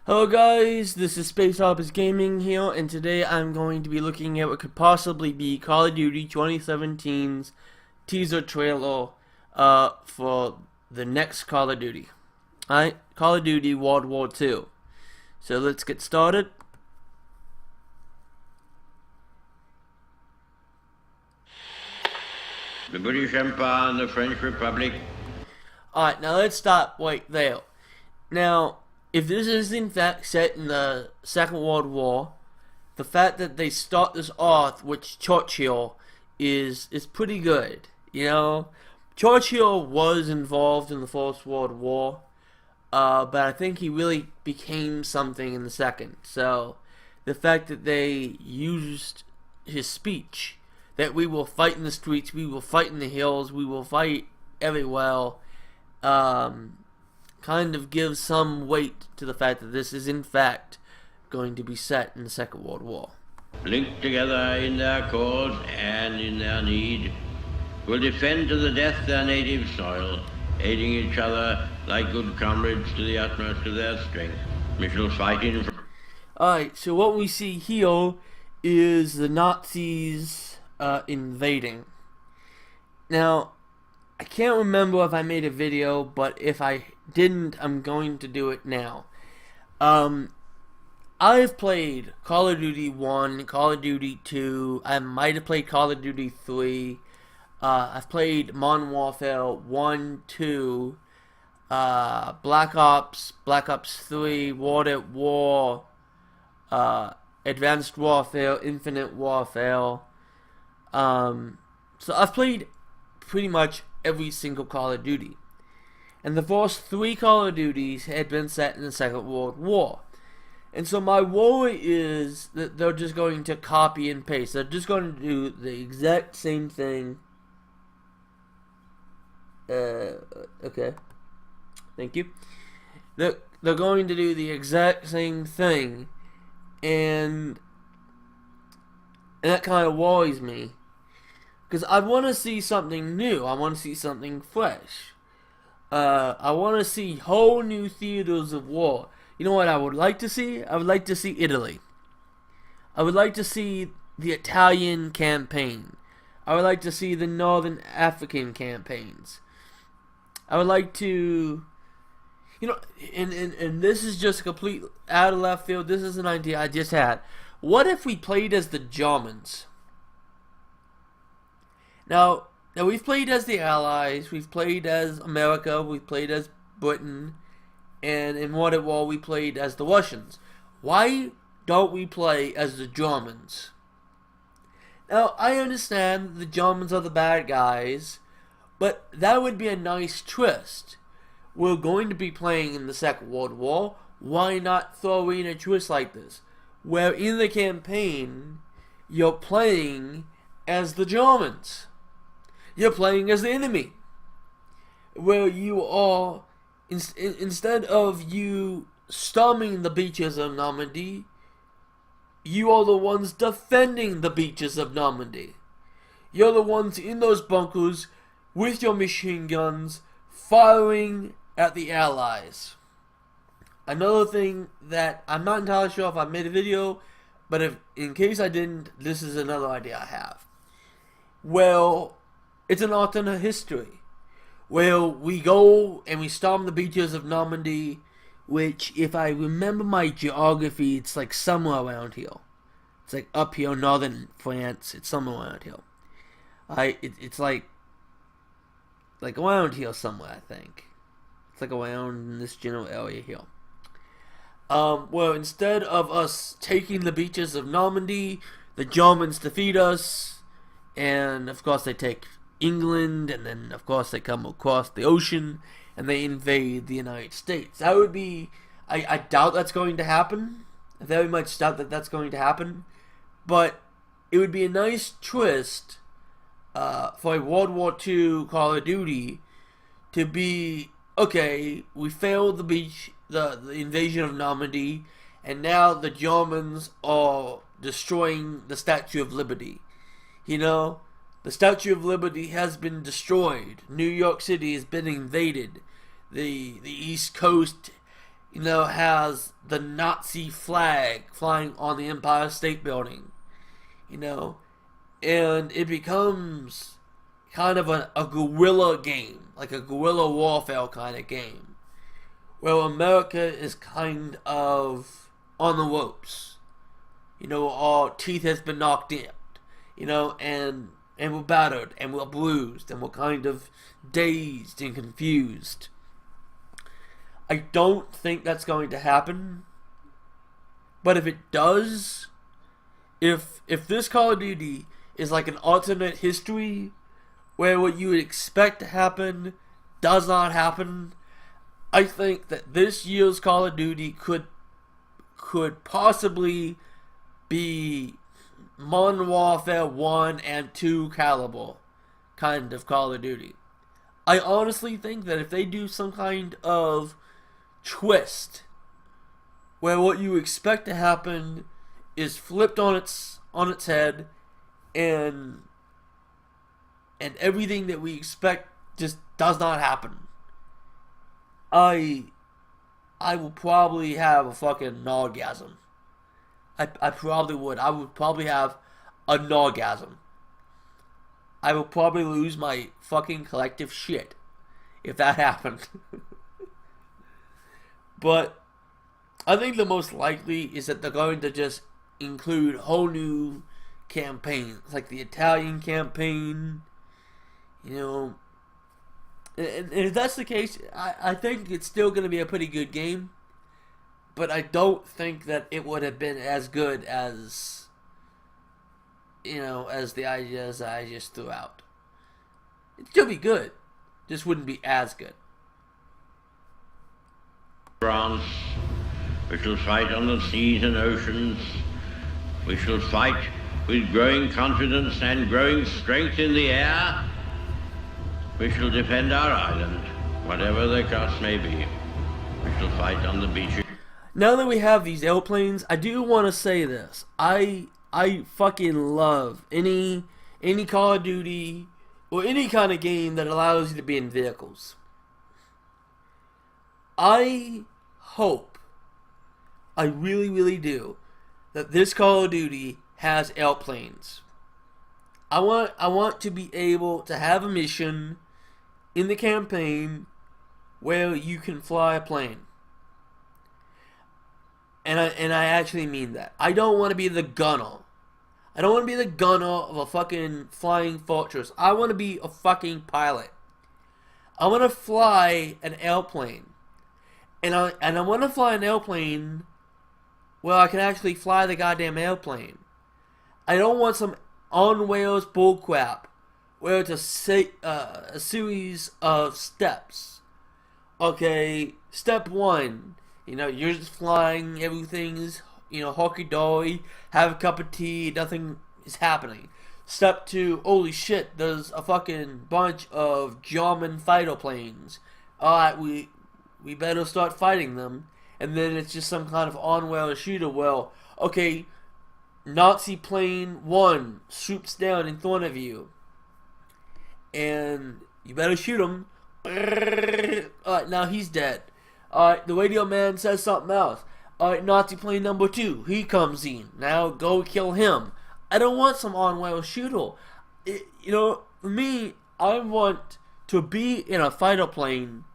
Hello guys, this is Space Opus Gaming here, and today I'm going to be looking at what could possibly be Call of Duty 2017's teaser trailer for the next Call of Duty. Alright, Call of Duty World War II. So let's get started. The British Empire and the French Republic. Alright, now let's stop right there. Now, if this is in fact set in the Second World War, the fact that they start this off with Churchill is pretty good. You know, Churchill was involved in the First World War, but I think he really became something in the Second. So the fact that they used his speech, that we will fight in the streets, we will fight in the hills, we will fight everywhere, kind of gives some weight to the fact that this is in fact going to be set in the Second World War. Linked together in their cause and in their need, will defend to the death their native soil, aiding each other like good comrades to the utmost of their strength. We shall fight in. Alright, so what we see here is the Nazis invading. Now, I can't remember if I made a video, but if I didn't, I'm going to do it now. I've played Call of Duty 1, Call of Duty 2, I might have played Call of Duty 3, I've played Modern Warfare 1, 2, Black Ops 3, World at War, Advanced Warfare, Infinite Warfare. So I've played pretty much every single Call of Duty. And the first 3 Call of Duties had been set in the Second World War. And so my worry is that they're just going to copy and paste. They're just going to do the exact same thing. Okay. Thank you. They're going to do the exact same thing. And that kind of worries me. Because I want to see something new. I want to see something fresh. I want to see whole new theaters of war. You know what I would like to see? I would like to see Italy. I would like to see the Italian campaign. I would like to see the Northern African campaigns. I would like to... You know, and this is just complete out of left field. This is an idea I just had. What if we played as the Germans? Now we've played as the Allies, we've played as America, we've played as Britain, and in World at War we played as the Russians. Why don't we play as the Germans? Now, I understand the Germans are the bad guys, but that would be a nice twist. We're going to be playing in the Second World War, why not throw in a twist like this? Where in the campaign, you're playing as the Germans. You're playing as the enemy. Where you are, instead of you storming the beaches of Normandy, you are the ones defending the beaches of Normandy. You're the ones in those bunkers with your machine guns firing at the Allies. Another thing that I'm not entirely sure if I made a video, but if in case I didn't, this is another idea I have. Well, it's an alternate history where we go and we storm the beaches of Normandy, which, if I remember my geography, it's like somewhere around here. It's like up here, northern France. It's somewhere around here. It's like around here somewhere, I think. It's like around this general area here. Well, instead of us taking the beaches of Normandy, the Germans defeat us, and of course they take England, and then of course they come across the ocean and they invade the United States. That would be, I doubt that's going to happen. I very much doubt that that's going to happen, but it would be a nice twist for a World War II Call of Duty to be, okay, we failed the invasion of Normandy, and now the Germans are destroying the Statue of Liberty. You know, the Statue of Liberty has been destroyed. New York City has been invaded. The East Coast has the Nazi flag flying on the Empire State Building, and it becomes kind of a guerrilla game, like a guerrilla warfare kind of game, where America is kind of on the ropes. Our teeth has been knocked in, and we're battered, and we're bruised, and we're kind of dazed and confused. I don't think that's going to happen, but if it does, if this Call of Duty is like an alternate history where what you would expect to happen does not happen, I think that this year's Call of Duty could possibly be Modern Warfare 1 and 2 caliber kind of Call of Duty. I honestly think that if they do some kind of twist where what you expect to happen is flipped on its head, and everything that we expect just does not happen, I will probably have a fucking orgasm. I probably would. I would probably have an orgasm. I will probably lose my fucking collective shit if that happened. But I think the most likely is that they're going to just include whole new campaigns, like the Italian campaign, And if that's the case, I think it's still going to be a pretty good game. But I don't think that it would have been as good as, as the ideas I just threw out. It'd still be good, just wouldn't be as good. France, we shall fight on the seas and oceans. We shall fight with growing confidence and growing strength in the air. We shall defend our island, whatever the cost may be. We shall fight on the beaches. Now that we have these airplanes, I do want to say this. I fucking love any Call of Duty or any kind of game that allows you to be in vehicles. I hope, I really, really do, that this Call of Duty has airplanes. I want to be able to have a mission in the campaign where you can fly a plane. And I actually mean that. I don't want to be the gunner. I don't want to be the gunner of a fucking flying fortress. I want to be a fucking pilot. I want to fly an airplane. And I want to fly an airplane where I can actually fly the goddamn airplane. I don't want some on-wheels bullcrap where it's a series of steps. Okay, step 1. You're just flying, everything's, honky-dory, have a cup of tea, nothing is happening. Step 2, holy shit, there's a fucking bunch of German fighter planes. Alright, we better start fighting them. And then it's just some kind of on-wheel shooter. Well, okay, Nazi plane 1 swoops down in front of you. And you better shoot him. Alright, now he's dead. Alright, the radio man says something else. Alright, Nazi plane number 2, he comes in. Now go kill him. I don't want some on-wheel shooter. For me, I want to be in a fighter plane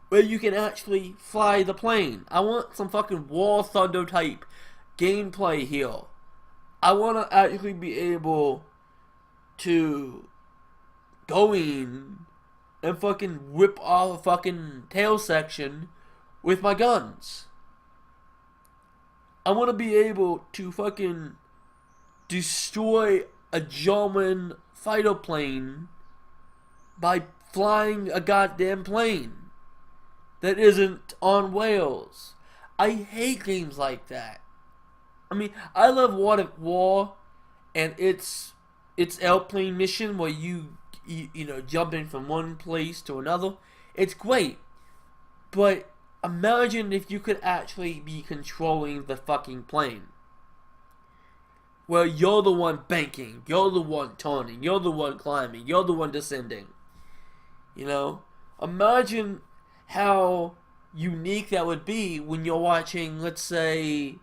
where you can actually fly the plane. I want some fucking War Thunder type gameplay here. I want to actually be able to go in and fucking rip off a fucking tail section with my guns. I want to be able to fucking destroy a German fighter plane by flying a goddamn plane that isn't on wheels. I hate games like that. I mean, I love World at War and its airplane mission where you jumping from one place to another. It's great, but imagine if you could actually be controlling the fucking plane, where you're the one banking, you're the one turning, you're the one climbing, you're the one descending. Imagine how unique that would be when you're watching, let's say,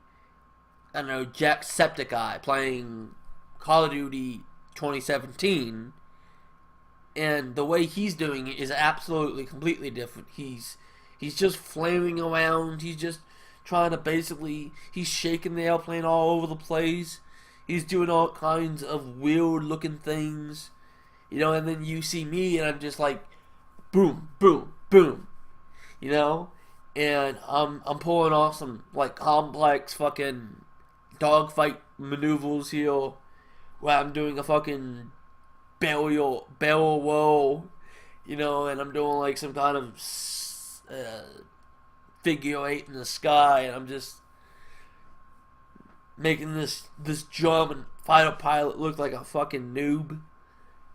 I don't know, Jacksepticeye playing Call of Duty 2017, and the way he's doing it is absolutely completely different. He's just flaming around. He's just trying to basically, he's shaking the airplane all over the place. He's doing all kinds of weird looking things, you know. And then you see me, and I'm just like, boom, boom, boom, you know. And I'm pulling off some like complex fucking dogfight maneuvers here, where I'm doing a fucking barrel roll, you know, and I'm doing like some kind of figure eight in the sky, and I'm just making this German fighter pilot look like a fucking noob,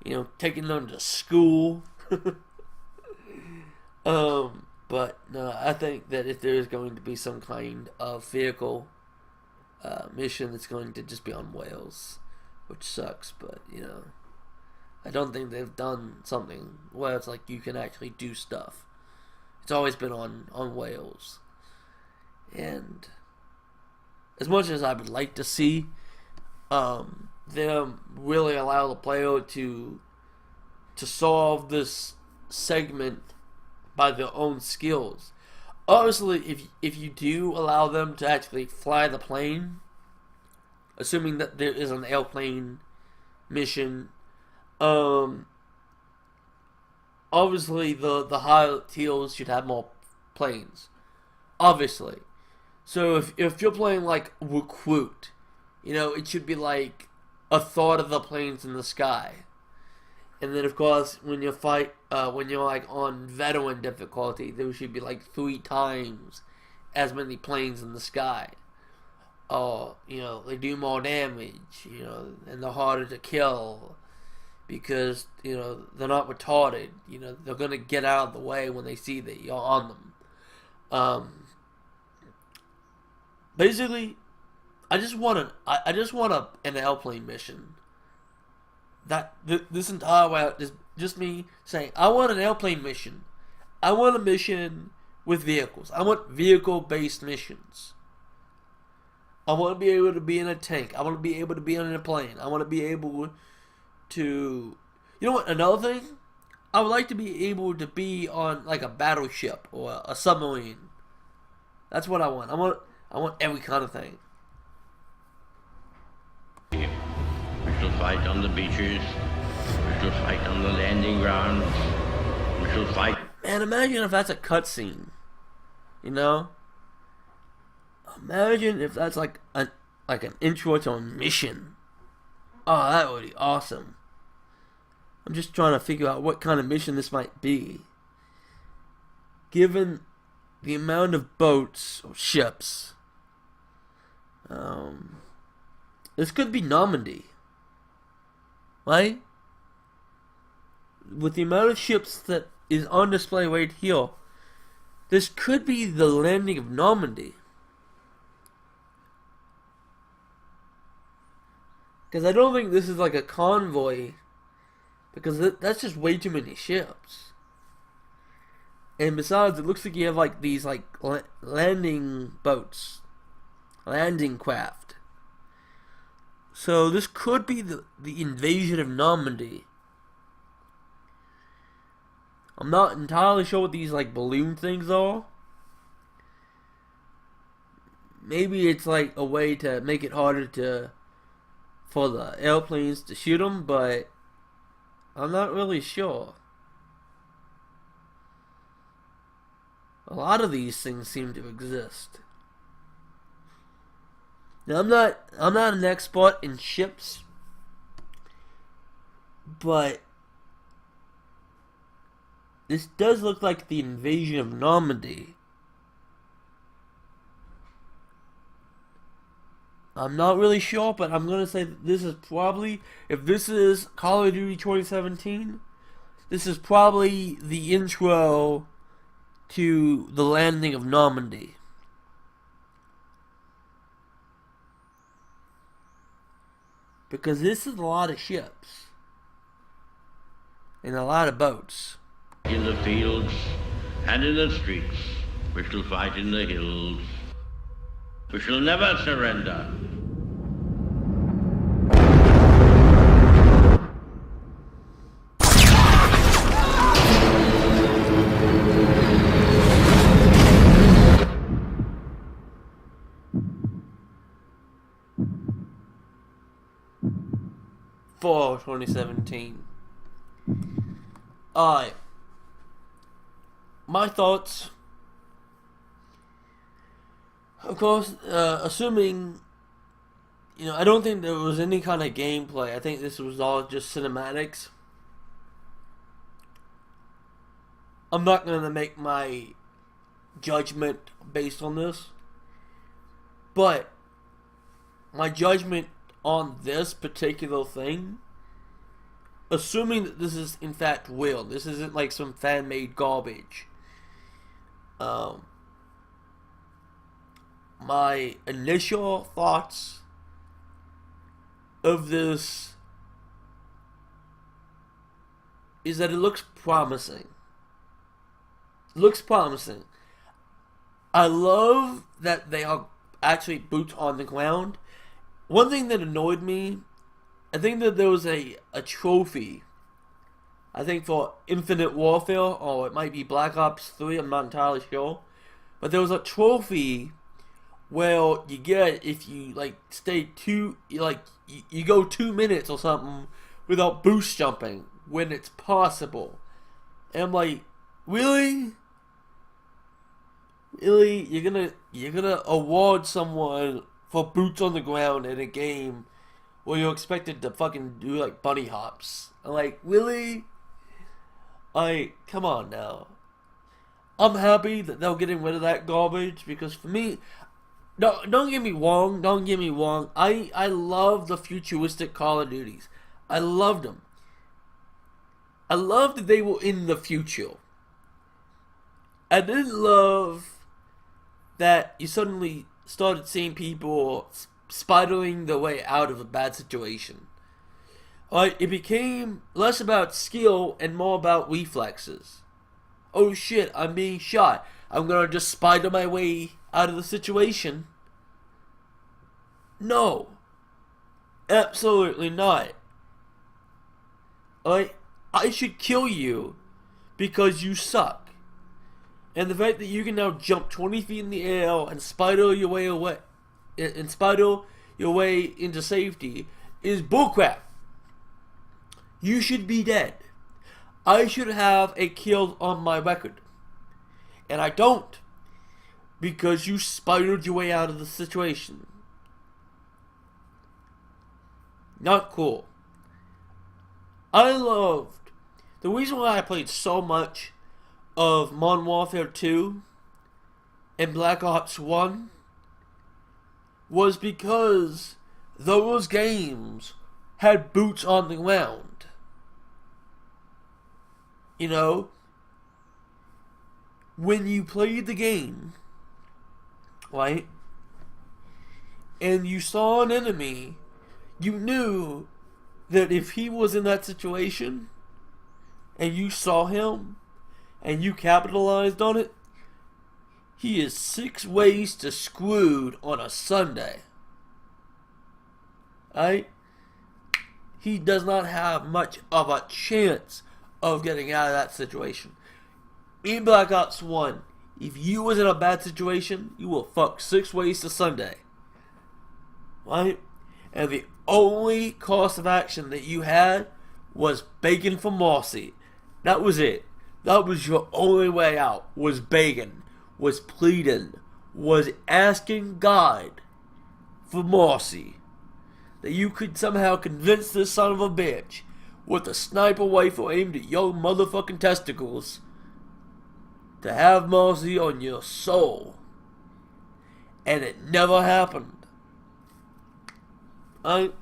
you know, taking them to school. But no, I think that if there is going to be some kind of vehicle mission, it's going to just be on Wales, which sucks. But you know, I don't think they've done something where it's like you can actually do stuff. It's always been on Wales, and as much as I would like to see them really allow the player to solve this segment by their own skills. Obviously, if you do allow them to actually fly the plane, assuming that there is an airplane mission, obviously the higher tiers should have more planes. Obviously. So if you're playing like Recruit, you know, it should be like a third of the planes in the sky. And then of course when you fight when you're like on veteran difficulty, there should be like 3 times as many planes in the sky. Or, you know, they do more damage, you know, and they're harder to kill because, you know, they're not retarded. You know, they're gonna get out of the way when they see that you're on them. Basically, I just want an airplane mission. This entire way is just me saying, I want an airplane mission. I want a mission with vehicles. I want vehicle-based missions. I want to be able to be in a tank. I want to be able to be on a plane. I want to be able to... You know what, another thing? I would like to be able to be on like a battleship or a submarine. That's what I want. I want every kind of thing. We shall fight on the beaches. We shall fight on the landing grounds. We shall fight. Man, imagine if that's a cutscene. You know? Imagine if that's like an intro to a mission. Oh, that would be awesome. I'm just trying to figure out what kind of mission this might be. Given the amount of boats or ships. This could be Normandy. Right? With the amount of ships that is on display right here, this could be the landing of Normandy. Because I don't think this is like a convoy. Because that's just way too many ships. And besides, it looks like you have like these like landing boats. Landing craft. So this could be the invasion of Normandy. I'm not entirely sure what these like balloon things are. Maybe it's like a way to make it harder for the airplanes to shoot them, but I'm not really sure. A lot of these things seem to exist. Now, I'm not an expert in ships, but this does look like the invasion of Normandy. I'm not really sure, but I'm going to say that this is probably, if this is Call of Duty 2017, this is probably the intro to the landing of Normandy. Because this is a lot of ships. And a lot of boats. In the fields and in the streets, We shall fight in the hills. We shall never surrender. For 2017. Alright. My thoughts. Of course, assuming, I don't think there was any kind of gameplay. I think this was all just cinematics. I'm not going to make my judgment based on this. But my judgment on this particular thing, assuming that this is in fact real, this isn't like some fan-made garbage, my initial thoughts of this is that it looks promising. It looks promising. I love that they are actually boots on the ground. One thing that annoyed me, I think that there was a trophy, I think for Infinite Warfare, or it might be Black Ops 3, I'm not entirely sure. But there was a trophy where you get if you you go 2 minutes or something without boost jumping when it's possible. And I'm like, really? Really? You're gonna award someone for boots on the ground in a game where you're expected to fucking do like bunny hops? I'm like, really? Come on now. I'm happy that they're getting rid of that garbage, because for me, no, don't get me wrong. I love the futuristic Call of Duties. I loved them. I loved that they were in the future. I didn't love that you suddenly started seeing people spidering their way out of a bad situation. It became less about skill and more about reflexes. Oh shit, I'm being shot. I'm gonna just spider my way out of the situation. No. Absolutely not. I should kill you because you suck. And the fact that you can now jump 20 feet in the air and spider your way away, and spider your way into safety, is bullcrap. You should be dead. I should have a kill on my record. And I don't. Because you spidered your way out of the situation. Not cool. I loved... The reason why I played so much of Modern Warfare 2 and Black Ops 1 was because those games had boots on the ground. When you played the game, right, and you saw an enemy, you knew that if he was in that situation, and you saw him, and you capitalized on it, he is 6 ways to screwed on a Sunday. Right? He does not have much of a chance of getting out of that situation. In Black Ops 1, if you was in a bad situation, you will fuck 6 ways to Sunday. Right? And the only course of action that you had was begging for mercy. That was it. That was your only way out. Was begging. Was pleading. Was asking God for mercy. That you could somehow convince this son of a bitch with a sniper rifle aimed at your motherfucking testicles to have mercy on your soul. And it never happened. But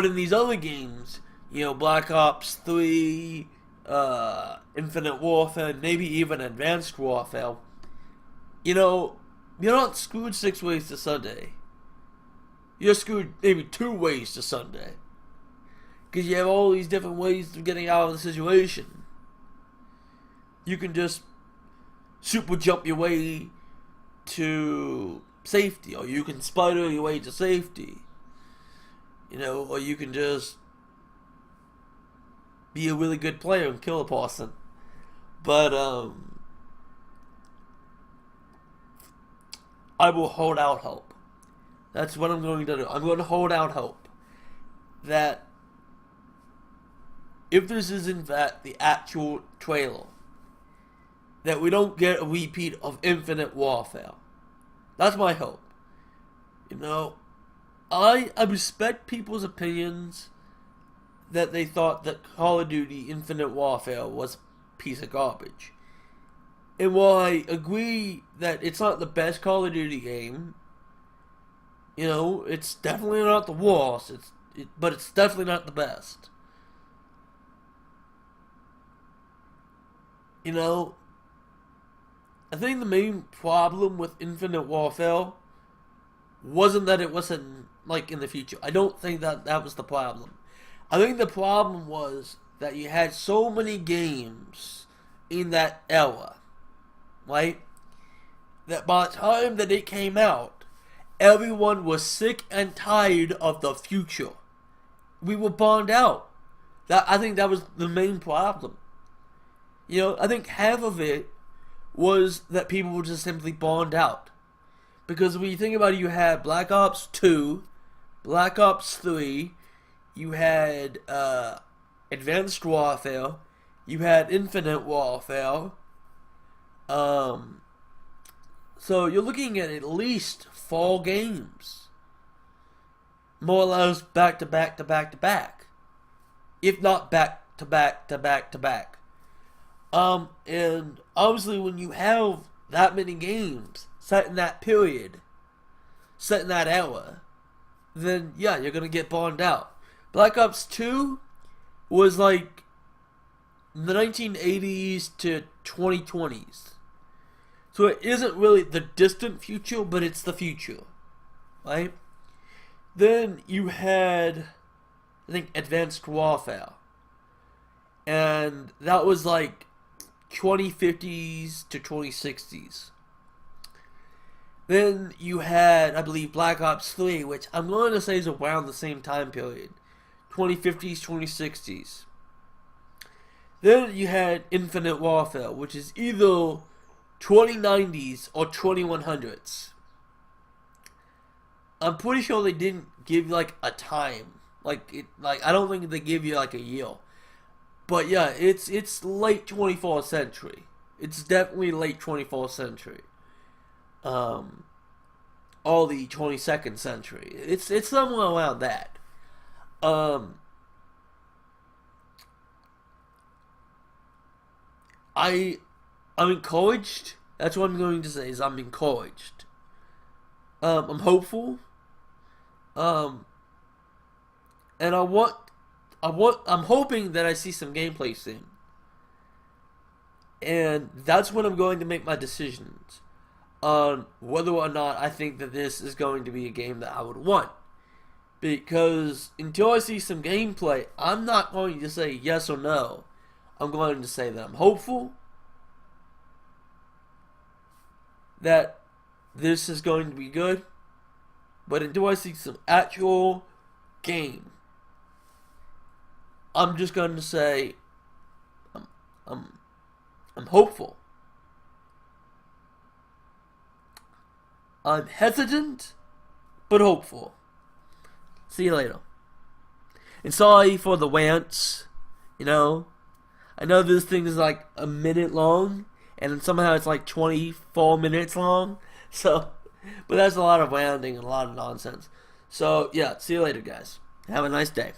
in these other games, Black Ops 3, Infinite Warfare, maybe even Advanced Warfare, you're not screwed 6 ways to Sunday. You're screwed maybe 2 ways to Sunday. Because you have all these different ways of getting out of the situation. You can just super jump your way to safety, or you can spider your way to safety. You know, or you can just be a really good player and kill a person. But I will hold out hope. That's what I'm going to do. I'm going to hold out hope that if this is in fact the actual trailer, that we don't get a repeat of Infinite Warfare. That's my hope. You know, I respect people's opinions that they thought that Call of Duty Infinite Warfare was a piece of garbage. And while I agree that it's not the best Call of Duty game, you know, it's definitely not the worst, but it's definitely not the best. You know, I think the main problem with Infinite Warfare wasn't that it wasn't, like, in the future. I don't think that was the problem. I think the problem was that you had so many games in that era, right? That by the time that it came out, everyone was sick and tired of the future. We were burned out. I think that was the main problem. You know, I think half of it was that people were just simply burned out. Because when you think about it, you had Black Ops 2, Black Ops 3, you had Advanced Warfare, you had Infinite Warfare. So you're looking at least 4 games. More or less back to back to back to back. If not back to back to back to back. And obviously when you have that many games set in that period, set in that era, then yeah, you're gonna get burned out. Black Ops 2 was like the 1980s to 2020s. So it isn't really the distant future, but it's the future, right? Then you had, I think, Advanced Warfare. And that was like 2050s to 2060s. Then you had, I believe, Black Ops 3, which I'm going to say is around the same time period. 2050s, 2060s. Then you had Infinite Warfare, which is either 2090s or 2100s. I'm pretty sure they didn't give you like a time. Like I don't think they give you like a year. But yeah, it's late 24th century. It's definitely late 24th century. Or the 22nd century. It's somewhere around that. I'm encouraged. That's what I'm going to say, is I'm encouraged. I'm hopeful. And I'm hoping that I see some gameplay soon. And that's when I'm going to make my decisions on whether or not I think that this is going to be a game that I would want. Because until I see some gameplay, I'm not going to say yes or no. I'm going to say that I'm hopeful that this is going to be good. But until I see some actual game, I'm just going to say I'm hopeful. I'm hesitant, but hopeful. See you later. And sorry for the rants, you know. I know this thing is like a minute long, and somehow it's like 24 minutes long. So, but that's a lot of ranting and a lot of nonsense. So, yeah, see you later, guys. Have a nice day.